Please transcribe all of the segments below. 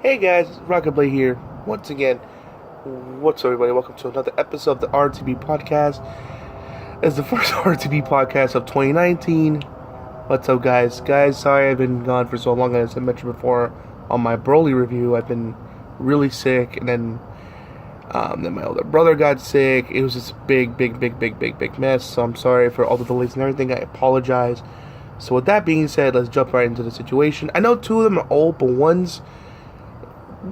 Hey guys, Rockingtheblade here. Once again, what's up everybody? Welcome to another episode of the RTB podcast. It's the first RTB podcast of 2019. What's up guys? Guys, sorry I've been gone for so long. As I mentioned before on my Broly review, I've been really sick, and then my older brother got sick. It was just a big mess. So I'm sorry for all the delays and everything. I apologize. So with that being said, let's jump right into the situation. I know two of them are old, but one's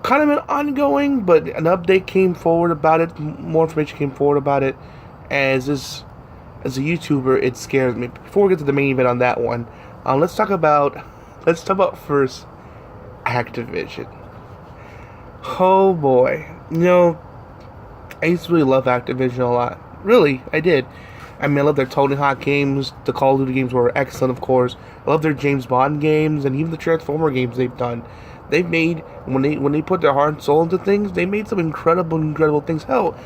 kind of been ongoing, but an update came forward about it. More information came forward about it. As a YouTuber, it scares me. Before we get to the main event on that one, let's talk about first Activision. Oh boy, I used to really love Activision a lot. Really, I did. I mean, I love their Tony Hawk games. The Call of Duty games were excellent, of course. I love their James Bond games and even the Transformer games they've done. They've made, when they put their heart and soul into things, they made some incredible things. Hell,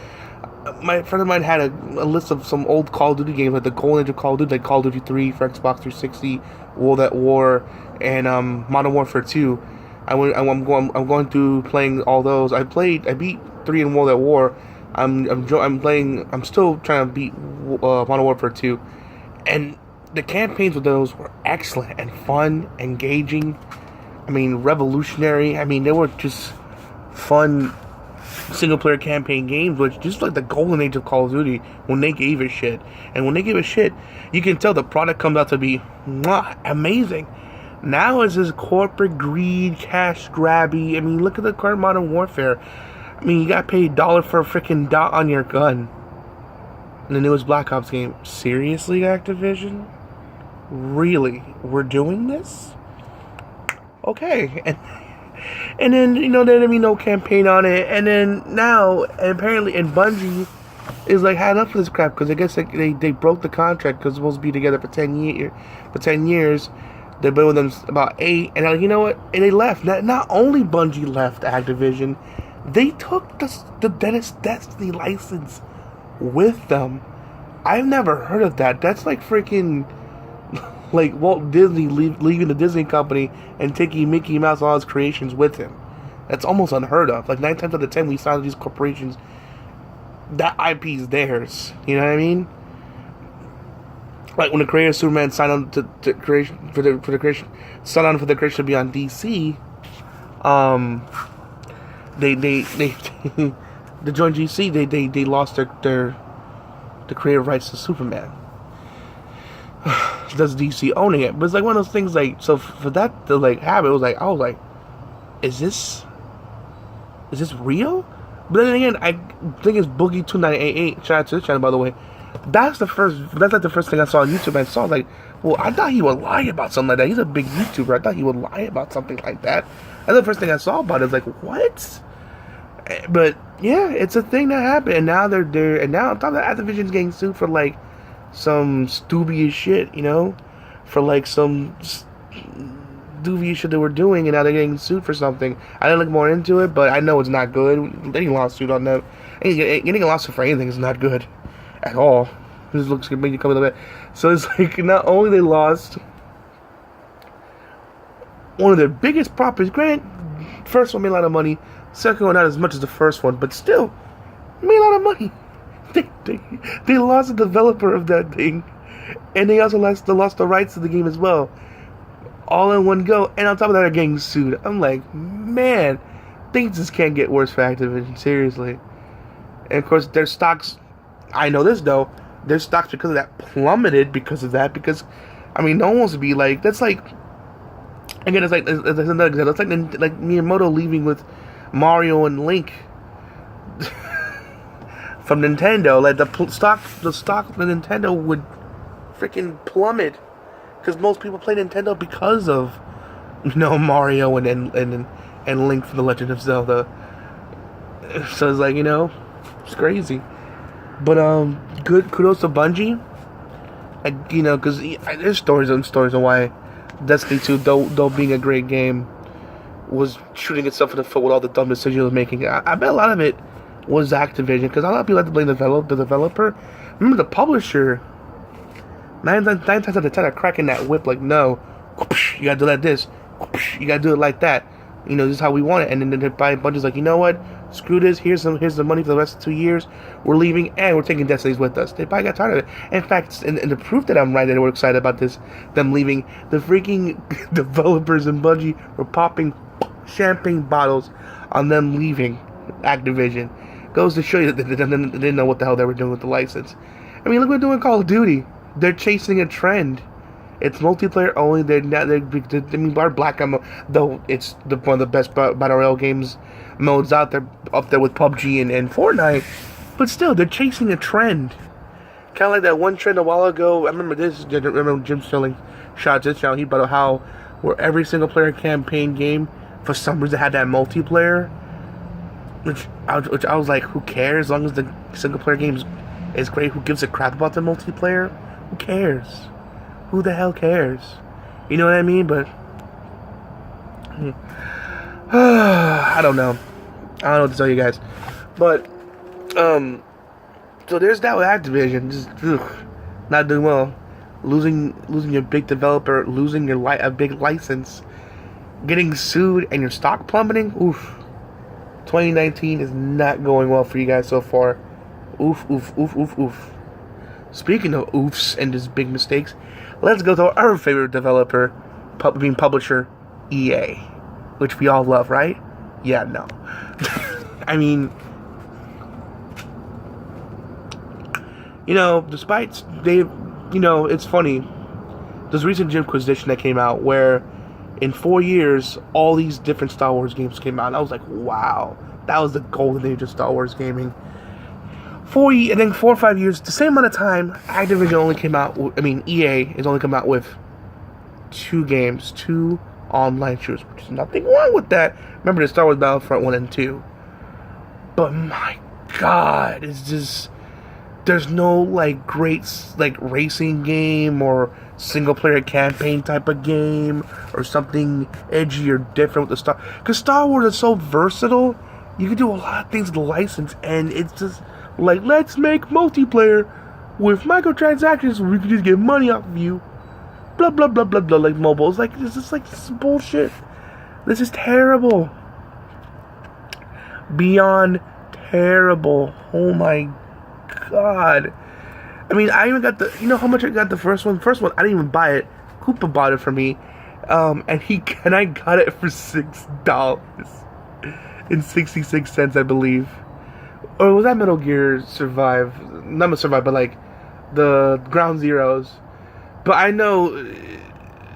my friend of mine had a list of some old Call of Duty games, like the Golden Age of Call of Duty, like Call of Duty 3 for Xbox 360, World at War, and Modern Warfare 2. I'm going through playing all those. I beat 3 in World at War. I'm still trying to beat Modern Warfare 2, and the campaigns with those were excellent and fun, engaging. I mean, revolutionary. I mean, they were just fun single-player campaign games, which just like the golden age of Call of Duty when they gave a shit. And when they give a shit, you can tell the product comes out to be amazing. Now it's this corporate greed, cash grabby. I mean, look at the current Modern Warfare. I mean, you got paid $1 for a freaking dot on your gun. And the newest Black Ops game. Seriously, Activision? Really? We're doing this? Okay, and then there'd be no campaign on it, and then now apparently, and Bungie is like had enough of this crap because I guess they broke the contract because it's supposed to be together for 10 years. They've been with them about 8, and they're like, you know what? And they left. Not only Bungie left Activision, they took the Destiny license with them. I've never heard of that. That's like freaking. Like Walt Disney leaving the Disney company and taking Mickey Mouse and all his creations with him. That's almost unheard of. Like 9 times out of 10, we sign with these corporations, that IP is theirs. You know what I mean? Like when the creator of Superman signed on to creation for the creation, signed on for the creation to be on DC. They the joint GC they lost the creative rights to Superman. Does DC owning it? But it's like one of those things. Like, so for that to like happen, I was like, is this real? But then again, I think it's Boogie2988. Shout out to this channel, by the way. That's like the first thing I saw on YouTube. I saw like, well, I thought he would lie about something like that. He's a big YouTuber. I thought he would lie about something like that. That's the first thing I saw about it. I was like, what? But yeah, it's a thing that happened, and now they're and now on top of that, Activision's getting sued for like some dubious shit, for like some dubious shit they were doing, and now they're getting sued for something. I didn't look more into it, but I know it's not good. Getting a lawsuit on them, getting a lawsuit for anything is not good at all. It just looks like make you come a little bit. So it's like not only they lost one of their biggest properties. Granted, first one made a lot of money. Second one not as much as the first one, but still made a lot of money. They lost the developer of that thing, and they also lost the rights to the game as well, all in one go. And on top of that, they're getting sued. I'm like, man, things just can't get worse for Activision, seriously. And of course, their stocks. I know this though. Their stocks because of that plummeted because of that. Because I mean, no one wants to be like that's like. Again, it's like that's another example. It's like Miyamoto leaving with Mario and Link. From Nintendo, like the stock of Nintendo would freaking plummet because most people play Nintendo because of Mario and Link from the Legend of Zelda. So it's like it's crazy, but good kudos to Bungie, because there's stories on why Destiny 2, though being a great game, was shooting itself in the foot with all the dumb decisions it was making. I bet a lot of it was Activision, because a lot of people like to blame the developer. Remember the publisher, 9 times out of 10 are cracking that whip like, no, you gotta do like this, you gotta do it like that. This is how we want it. And then Bungie's like, you know what? Screw this. Here's the money for the rest of 2 years. We're leaving, and we're taking Destinies with us. They probably got tired of it. In fact, and the proof that I'm right that we're excited about them leaving, the freaking developers in Bungie were popping champagne bottles on them leaving Activision. Goes to show you that they didn't know what the hell they were doing with the license. I mean, look what they're doing in Call of Duty. They're chasing a trend. It's multiplayer only. Our Black Ops, though it's one of the best battle royale games modes out there, up there with PUBG and Fortnite. But still, they're chasing a trend. Kind of like that one trend a while ago. I remember Jim Sterling shot this channel. He brought up how where every single player campaign game for some reason had that multiplayer. Which I was like, who cares? As long as the single player game is great, who gives a crap about the multiplayer? Who cares? Who the hell cares? You know what I mean? But I don't know. I don't know what to tell you guys. But so there's that with Activision. Just not doing well. Losing your big developer, losing a big license, getting sued, and your stock plummeting. Oof. 2019 is not going well for you guys so far. Oof, oof, oof, oof, oof. Speaking of oofs and just big mistakes, let's go to our favorite developer, publisher, EA, which we all love, right? Yeah, no. I mean, despite it's funny. There's a recent Jimquisition that came out where in 4 years, all these different Star Wars games came out. And I was like, wow, that was the golden age of Star Wars gaming. 4 or 5 years, the same amount of time, Activision only came out. EA has only come out with 2 games, 2 online shooters, which is nothing wrong with that. Remember the Star Wars Battlefront 1 and 2. But my God, it's just there's no great racing game or single player campaign type of game or something edgy or different with the because Star Wars is so versatile. You can do a lot of things with the license, and it's just let's make multiplayer with microtransactions where we can just get money off of you. Blah blah blah blah blah. Like mobile, this is bullshit. This is terrible. Beyond terrible. Oh my God. I even got how much I got the first one? First one, I didn't even buy it. Koopa bought it for me. And I got it for $6 and 66 cents, I believe. Or was that Metal Gear Survive? Not Survive, but the Ground Zeroes. But I know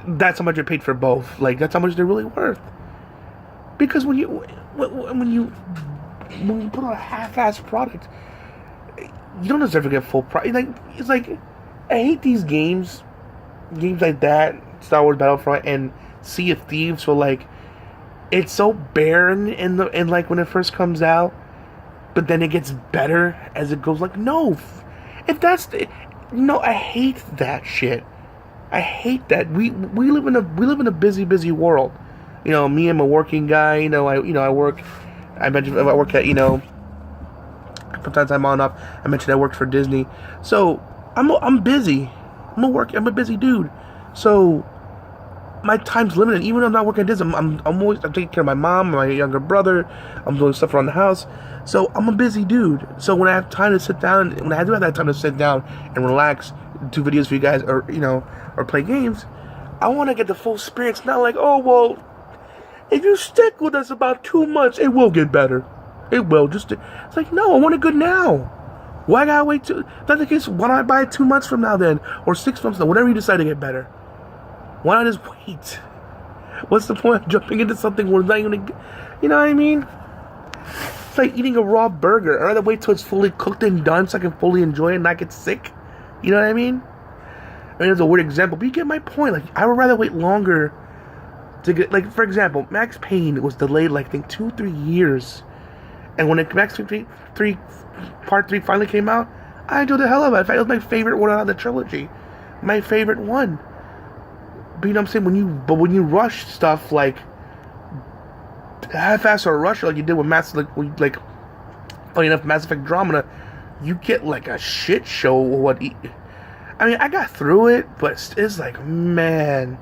that's how much I paid for both. That's how much they're really worth. Because when you put out a half-assed product, you don't deserve to get full price. I hate these games like that, Star Wars Battlefront and Sea of Thieves. So it's so barren in when it first comes out, but then it gets better as it goes. No, if that's I hate that shit. I hate that. We live in a busy world. Me, I'm a working guy. I work. I mentioned I work at sometimes I'm on and off. I mentioned I worked for Disney, so I'm busy. I'm a busy dude. So my time's limited. Even though I'm not working at Disney, I'm taking care of my mom, my younger brother. I'm doing stuff around the house. So I'm a busy dude. So when I have time to sit down, when I do have that time to sit down and relax, do videos for you guys, or or play games, I want to get the full experience. Not if you stick with us about 2 months, it will get better. It will. It's no, I want it good now. Why gotta wait till? That's the case. Why don't I buy it 2 months from now then, or 6 months from now, whatever you decide to get better? Why not just wait? What's the point of jumping into something where it's not even? You know what I mean? It's like eating a raw burger. I'd rather wait till it's fully cooked and done so I can fully enjoy it and not get sick. You know what I mean? It's a weird example, but you get my point. I would rather wait longer to get, for example, Max Payne was delayed, I think 2-3 years. And when Max Payne 3 Part 3 finally came out, I enjoyed the hell out of it. In fact, it was my favorite one out of the trilogy. My favorite one. But you know what I'm saying? When you rush stuff half-ass or rush like you did with funny enough, Mass Effect Andromeda, you get a shit show. I got through it, but it's man,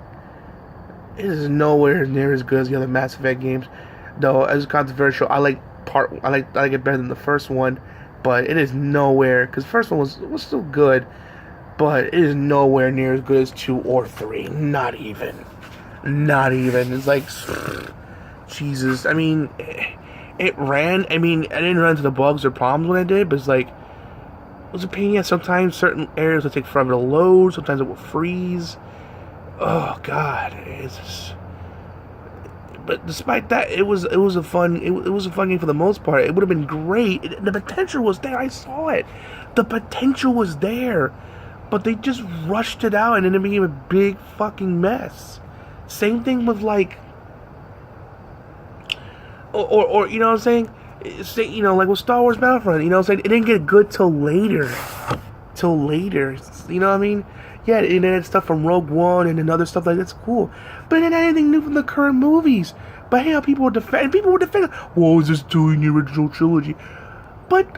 it is nowhere near as good as the other Mass Effect games. Though, as controversial, I like it better than the first one, but it is nowhere, because the first one was still good, but it is nowhere near as good as 2 or 3. Not even. It's like, Jesus. I mean, it ran. I mean, I didn't run into the bugs or problems when I did, but it's like, it was a pain. Yeah, sometimes certain areas would take forever to load. Sometimes it would freeze. Oh God, it's just... But despite that, it was a fun game for the most part. It would have been great. The potential was there. I saw it. The potential was there, but they just rushed it out, and then it became a big fucking mess. Same thing with like, or you know what I'm saying? You know, like with Star Wars Battlefront. You know what I'm saying? It didn't get good till later. You know what I mean? Yeah, and then stuff from Rogue One and then other stuff like that's cool. But it didn't have anything new from the current movies. But hey, people were defending. Whoa, is this doing the original trilogy? But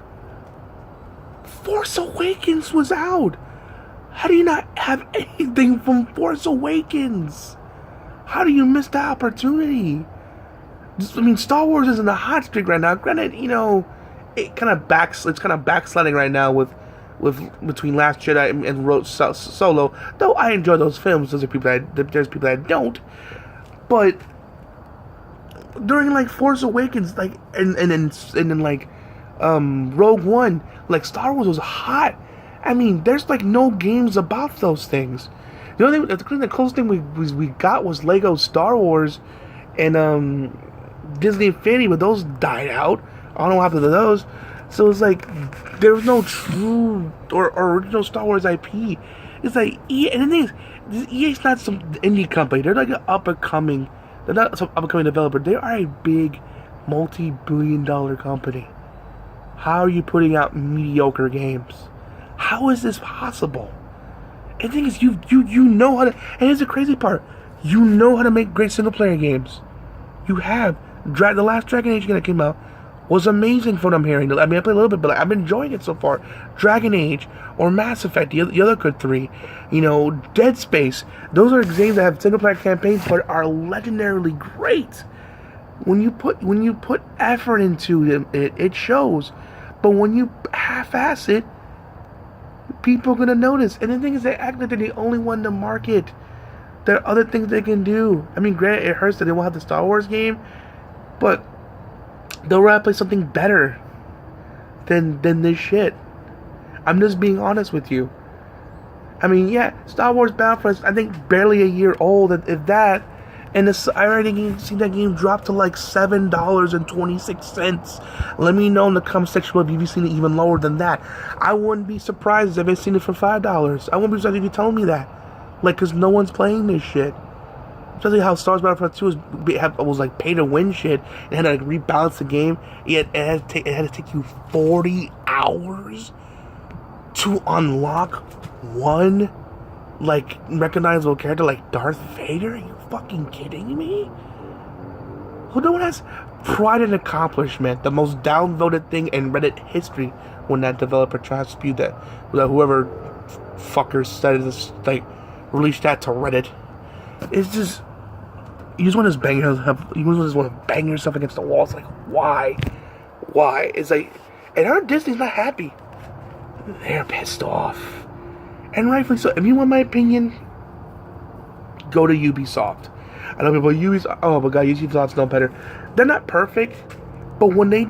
Force Awakens was out. How do you not have anything from Force Awakens? How do you miss the opportunity? I mean, Star Wars is in the hot streak right now. Granted, you know, it's kind of backsliding right now with between Last Jedi and Solo. Though I enjoy those films, there's people that don't. But during like Force Awakens, like and then like Rogue One, like Star Wars was hot. I mean, there's like no games about those things. The closest thing we got was Lego Star Wars and Disney Infinity, but those died out. I don't know what happened to those. So it's like there was no true or original Star Wars IP. It's like EA, and the thing is, EA's not some indie company. They're like an they're not some up-and-coming developer. They are a big, multi-billion-dollar company. How are you putting out mediocre games? How is this possible? And the thing is, you know how to, and here's the crazy part, you know how to make great single-player games. You have. The last Dragon Age game that came out was amazing from what I'm hearing. I mean, I played a little bit, but I've been enjoying it so far. Dragon Age or Mass Effect, the other good 3, you know, Dead Space. Those are games that have single-player campaigns, but are legendarily great. When you put effort into them, it shows. But when you half-ass it, people are gonna notice. And the thing is, they act like they're the only one to market. There are other things they can do. I mean, granted, it hurts that they won't have the Star Wars game, but they'll rather play something better than this shit. I'm just being honest with you. I mean, yeah, Star Wars Battlefront, I think barely a year old, if that, and I already seen that game drop to like $7.26. Let me know in the comment section if you've seen it even lower than that. I wouldn't be surprised if I've seen it for $5. I wouldn't be surprised if you told me that. Like, because no one's playing this shit. Especially how Star Wars Battlefront 2 was like pay to win shit and had to like rebalance the game. It had to take you 40 hours to unlock one like recognizable character like Darth Vader. Are you fucking kidding me? Who no one has pride and accomplishment, the most downvoted thing in Reddit history when that developer tries to dispute that whoever fucker said this, like, released that to Reddit. It's just, you just want to bang yourself against the wall. It's like, why? It's like, and our Disney's not happy. They're pissed off. And rightfully so. If you want my opinion, go to Ubisoft. I know people Ubisoft, oh my god, Ubisoft's no better. They're not perfect, but when they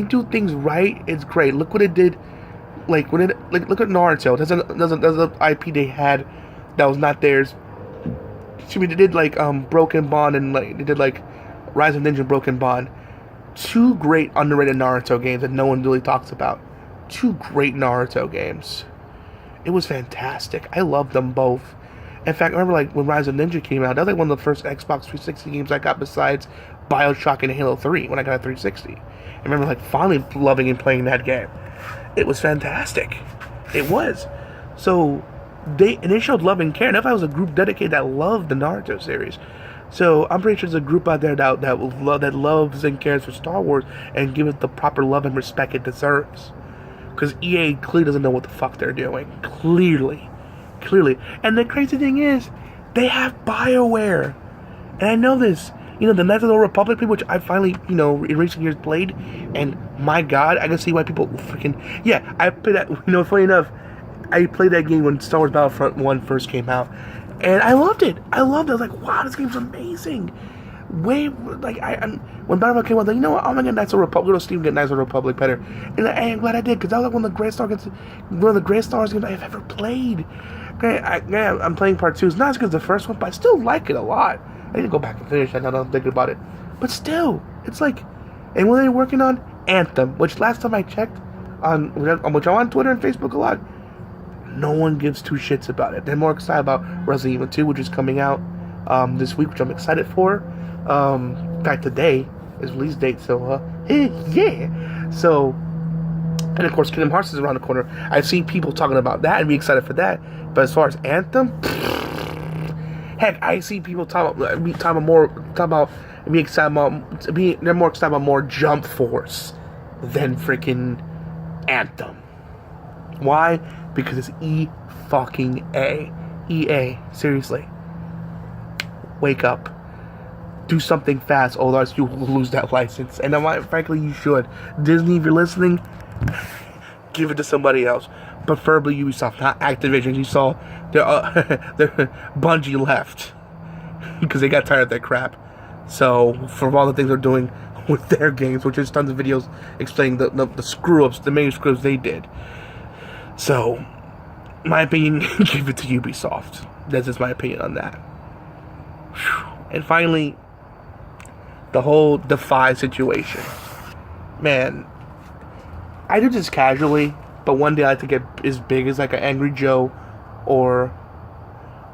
do things right, it's great. Look what it did. Look at Naruto. That's an IP they had that was not theirs. Excuse me, they did like Broken Bond, and like they did like Rise of Ninja Broken Bond. 2 great underrated Naruto games that no one really talks about. 2 great Naruto games. It was fantastic. I loved them both. In fact, I remember like when Rise of Ninja came out, that was like one of the first Xbox 360 games I got besides BioShock and Halo 3 when I got a 360. I remember like finally loving and playing that game. It was fantastic. It was. So they showed love and care. And if I was a group dedicated that loved the Naruto series. So I'm pretty sure there's a group out there that loves and cares for Star Wars and give it the proper love and respect it deserves. Because EA clearly doesn't know what the fuck they're doing. Clearly. And the crazy thing is, they have BioWare. And I know this. The Knights of the Old Republic, which I finally, in recent years played, and my God, I can see why people freaking... Yeah, I played that, funny enough, I played that game when Star Wars Battlefront 1 first came out, and I loved it. I was like, wow, this game's amazing. When Battlefront came out, I was like, you know what, I'm gonna get Knights of the Republic, go to Steam and get Knights of the Republic better. And I'm glad I did, because that was like one of the greatest Star Wars games I've ever played. I'm playing part 2. It's not as good as the first one, but I still like it a lot. I need to go back and finish that now that I'm thinking about it. But still, it's like... And what are they working on? Anthem, which last time I checked, which I'm on Twitter and Facebook a lot, no one gives two shits about it. They're more excited about Resident Evil 2, which is coming out this week, which I'm excited for. In fact, today is release date, so, yeah. So, and of course, Kingdom Hearts is around the corner. I've seen people talking about that and be excited for that. But as far as Anthem... Heck, I see people they're more excited about more Jump Force than freaking Anthem. Why? Because it's E-fucking-A. EA, seriously. Wake up. Do something fast, otherwise you will lose that license. And frankly, you should. Disney, if you're listening, give it to somebody else. Preferably Ubisoft, not Activision. You saw their Bungie left because they got tired of that crap. So, for all the things they're doing with their games, which is tons of videos explaining the screw-ups, the many screw-ups they did. So, my opinion, give it to Ubisoft. That's just my opinion on that. And finally, the whole Defy situation. Man, I do this casually, but one day I like to get as big as like an Angry Joe or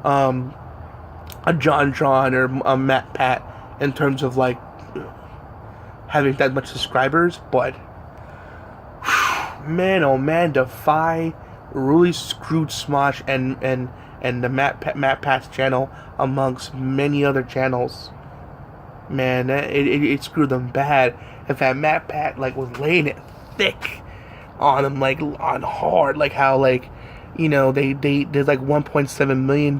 a John Tron or a Matt Pat in terms of like having that much subscribers. But man, oh man, Defy really screwed Smosh and the Matt Pat's channel amongst many other channels. Man, it screwed them bad. In fact, Matt Pat like was laying it thick on him, like on hard, like how like there's like $1.7 million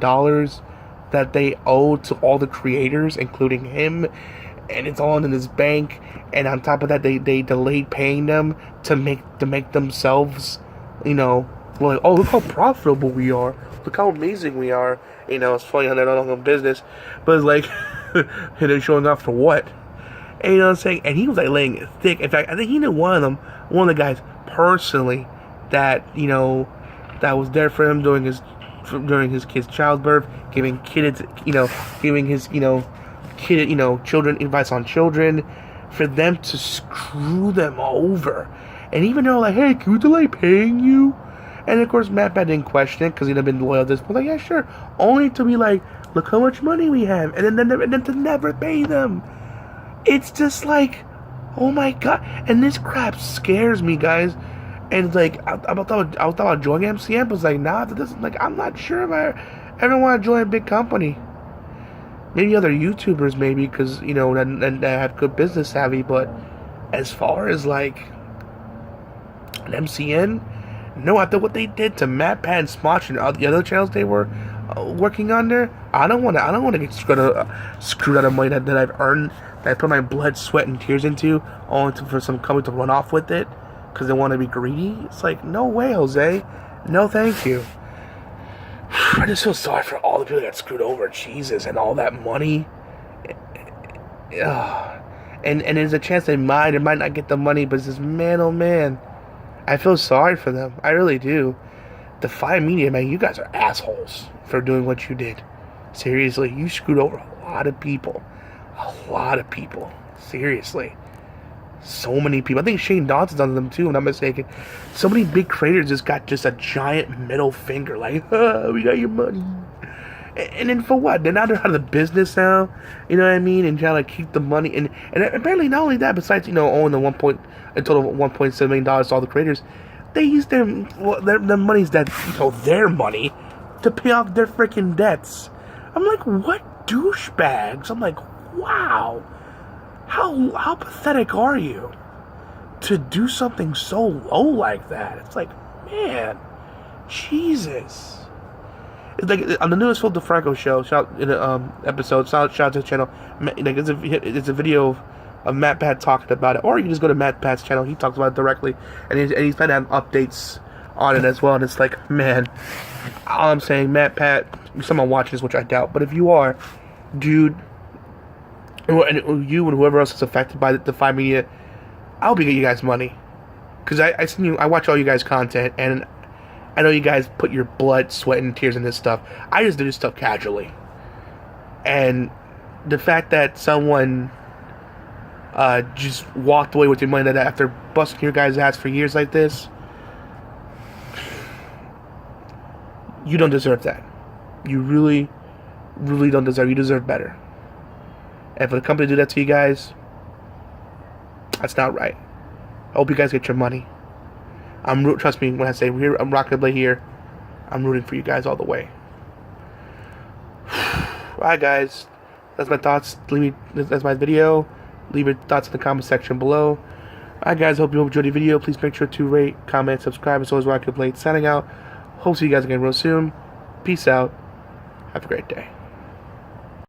that they owe to all the creators, including him, and it's all in his bank. And on top of that, they delayed paying them to make themselves, like, oh, look how profitable we are, look how amazing we are. It's funny how they're not on business, but it's like and they're showing off for what? And you know what I'm saying? And he was like laying it thick. In fact, I think he knew one of the guys personally that that was there for him during his kid's childbirth, giving his children advice on children, for them to screw them over. And even though like, hey, can we delay paying you? And of course Matt Pat didn't question it because he'd have been loyal to this point. Like, yeah, sure. Only to be like, look how much money we have, and then to never pay them. It's just like, oh my God. And this crap scares me, guys. And like, I thought about joining MCM, but it's like, nah, this, like, I'm not sure if I ever want to join a big company. Maybe other YouTubers, maybe, because, that have good business savvy. But as far as like an MCN, no, after what they did to Matt Pat and Smosh and the other channels they were working on there, I don't want to get screwed out of money that I've earned, that I put my blood, sweat, and tears into, only for some company to run off with it because they want to be greedy. It's like, no way, Jose. No, thank you. I just feel sorry for all the people that got screwed over. Jesus, and all that money. And there's a chance they might not get the money, but it's just, man, oh man, I feel sorry for them. I really do. Defy Media, man, you guys are assholes for doing what you did. Seriously, you screwed over a lot of people. A lot of people. Seriously. So many people. I think Shane Dawson's on them too, if I'm not mistaken. So many big creators just got just a giant middle finger, like, we got your money. And then for what? They're out of the business now, you know what I mean? And trying to keep the money. And apparently not only that, besides, owing a total of $1.7 million to all the creators, they use their money's that, their money to pay off their freaking debts. I'm like, what douchebags? I'm like, wow. How pathetic are you to do something so low like that? It's like, man, Jesus. It's like on the newest Phil DeFranco show, in an episode. Shout out to the channel. Like it's a video of Matt Pat talking about it, or you can just go to Matt Pat's channel. He talks about it directly, and he's been having updates on it as well. And it's like, man, all I'm saying, Matt Pat, someone watching this, which I doubt, but if you are, dude, and you and whoever else is affected by the DeFi Media, I hope you get you guys money, because I watch all you guys' content, and I know you guys put your blood, sweat, and tears in this stuff. I just do this stuff casually. And the fact that someone just walked away with your money after busting your guys' ass for years like this, you don't deserve that. You really, really don't deserve. You deserve better. And for the company to do that to you guys, that's not right. I hope you guys get your money. Trust me when I say I'm Rockingtheblade here. I'm rooting for you guys all the way. Alright, guys, that's my thoughts. That's my video. Leave your thoughts in the comment section below. Alright, guys, hope you enjoyed the video. Please make sure to rate, comment, subscribe. As always, Rockingtheblade signing out. Hope to see you guys again real soon. Peace out. Have a great day.